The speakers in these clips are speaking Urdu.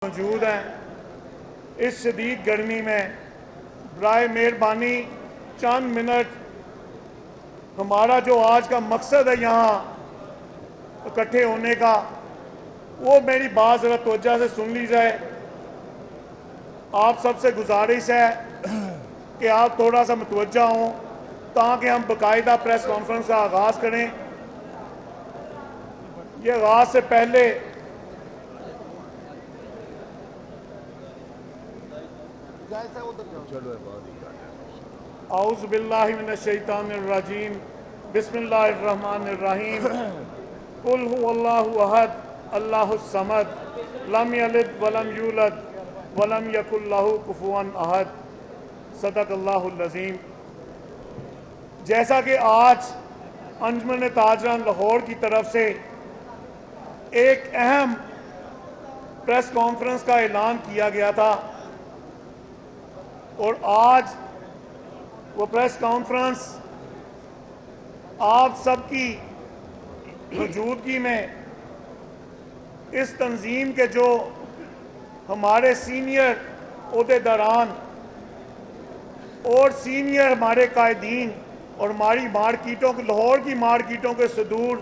موجود ہیں اس شدید گرمی میں برائے مہربانی چند منٹ ہمارا جو آج کا مقصد ہے یہاں اکٹھے ہونے کا وہ میری بات ذرا توجہ سے سن لی جائے۔ آپ سب سے گزارش ہے کہ آپ تھوڑا سا متوجہ ہوں تاکہ ہم باقاعدہ پریس کانفرنس کا آغاز کریں۔ یہ آغاز سے پہلے اعوذ باللہ من الشیطان الرجیم بسم اللہ الرحمن الرحیم قل هو اللہ احد اللہ الصمد لم یلد ولم یولد ولم یکن لہ کفوا احد صدق اللہ العظیم۔ جیسا کہ آج انجمن تاجران لاہور کی طرف سے ایک اہم پریس کانفرنس کا اعلان کیا گیا تھا اور آج وہ پریس کانفرنس آپ سب کی موجودگی میں اس تنظیم کے جو ہمارے سینئر عہدیداران اور سینئر ہمارے قائدین اور ہماری مارکیٹوں کے لاہور کی مارکیٹوں کے صدور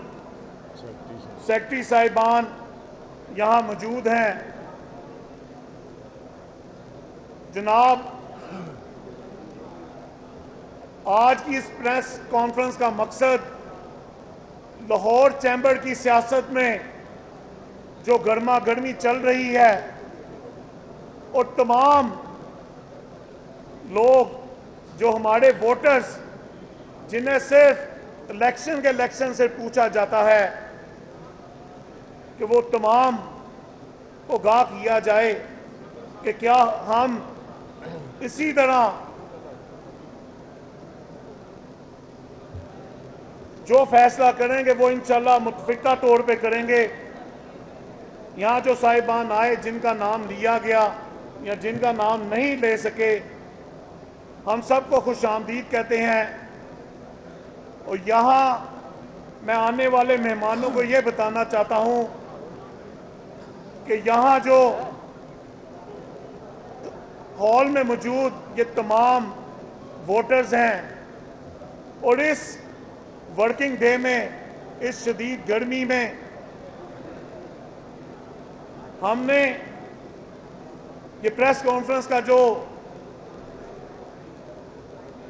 سیکٹری صاحبان یہاں موجود ہیں۔ جناب، آج کی اس پریس کانفرنس کا مقصد لاہور چیمبر کی سیاست میں جو گرما گرمی چل رہی ہے اور تمام لوگ جو ہمارے ووٹرز جنہیں صرف الیکشن سے پوچھا جاتا ہے کہ وہ تمام کو آگاہ کیا جائے کہ کیا ہم اسی طرح جو فیصلہ کریں گے وہ انشاءاللہ متفقہ طور پہ کریں گے۔ یہاں جو صاحبان آئے جن کا نام لیا گیا یا جن کا نام نہیں لے سکے ہم سب کو خوش آمدید کہتے ہیں، اور یہاں میں آنے والے مہمانوں کو یہ بتانا چاہتا ہوں کہ یہاں جو ہال میں موجود یہ تمام ووٹرز ہیں اور اس ورکنگ ڈے میں اس شدید گرمی میں ہم نے یہ پریس کانفرنس کا جو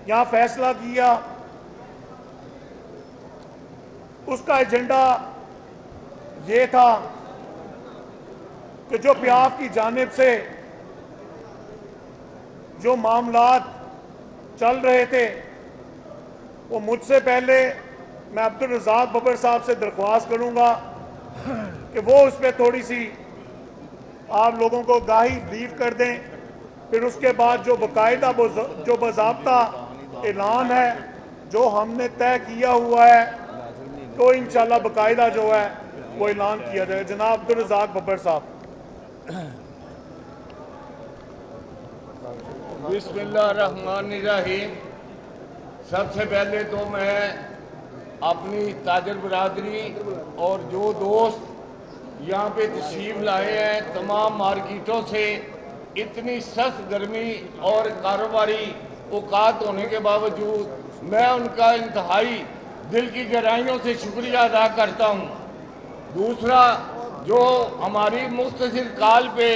یہاں فیصلہ کیا اس کا ایجنڈا یہ تھا کہ جو پیاف کی جانب سے جو معاملات چل رہے تھے وہ مجھ سے پہلے میں عبدالرزاق ببر صاحب سے درخواست کروں گا کہ وہ اس پہ تھوڑی سی آپ لوگوں کو گاہی بریف کر دیں، پھر اس کے بعد جو باقاعدہ جو باضابطہ اعلان ہے جو ہم نے طے کیا ہوا ہے تو انشاءاللہ باقاعدہ جو ہے وہ اعلان کیا جائے۔ جناب عبدالرزاق ببر صاحب۔ بسم اللہ الرحمن الرحیم۔ سب سے پہلے تو میں اپنی تاجر برادری اور جو دوست یہاں پہ تشریف لائے ہیں تمام مارکیٹوں سے اتنی سخت گرمی اور کاروباری اوقات ہونے کے باوجود میں ان کا انتہائی دل کی گہرائیوں سے شکریہ ادا کرتا ہوں۔ دوسرا، جو ہماری مختصر کال پہ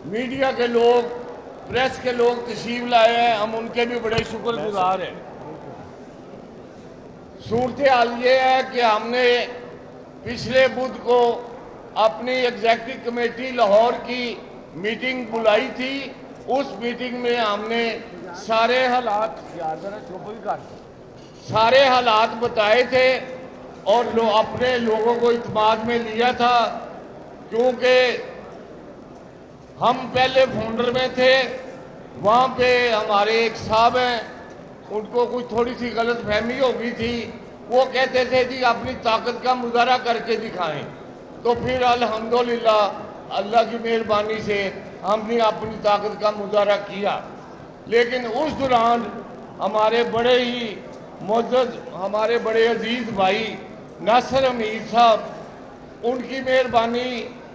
میڈیا کے لوگ پریس کے لوگ تشریف لائے ہیں ہم ان کے بھی بڑے شکر گزار ہیں۔ صورتحال یہ ہے کہ ہم نے پچھلے بدھ کو اپنی ایگزیکٹو کمیٹی لاہور کی میٹنگ بلائی تھی۔ اس میٹنگ میں ہم نے سارے حالات بتائے تھے اور اپنے لوگوں کو اعتماد میں لیا تھا، کیونکہ ہم پہلے فاؤنڈر میں تھے، وہاں پہ ہمارے ایک صاحب ہیں ان کو کچھ تھوڑی سی غلط فہمی ہو گئی تھی، وہ کہتے تھے جی اپنی طاقت کا مظاہرہ کر کے دکھائیں، تو پھر الحمدللہ اللہ کی مہربانی سے ہم نے اپنی طاقت کا مظاہرہ کیا، لیکن اس دوران ہمارے بڑے ہی معزز ہمارے بڑے عزیز بھائی ناصر امیر صاحب ان کی مہربانی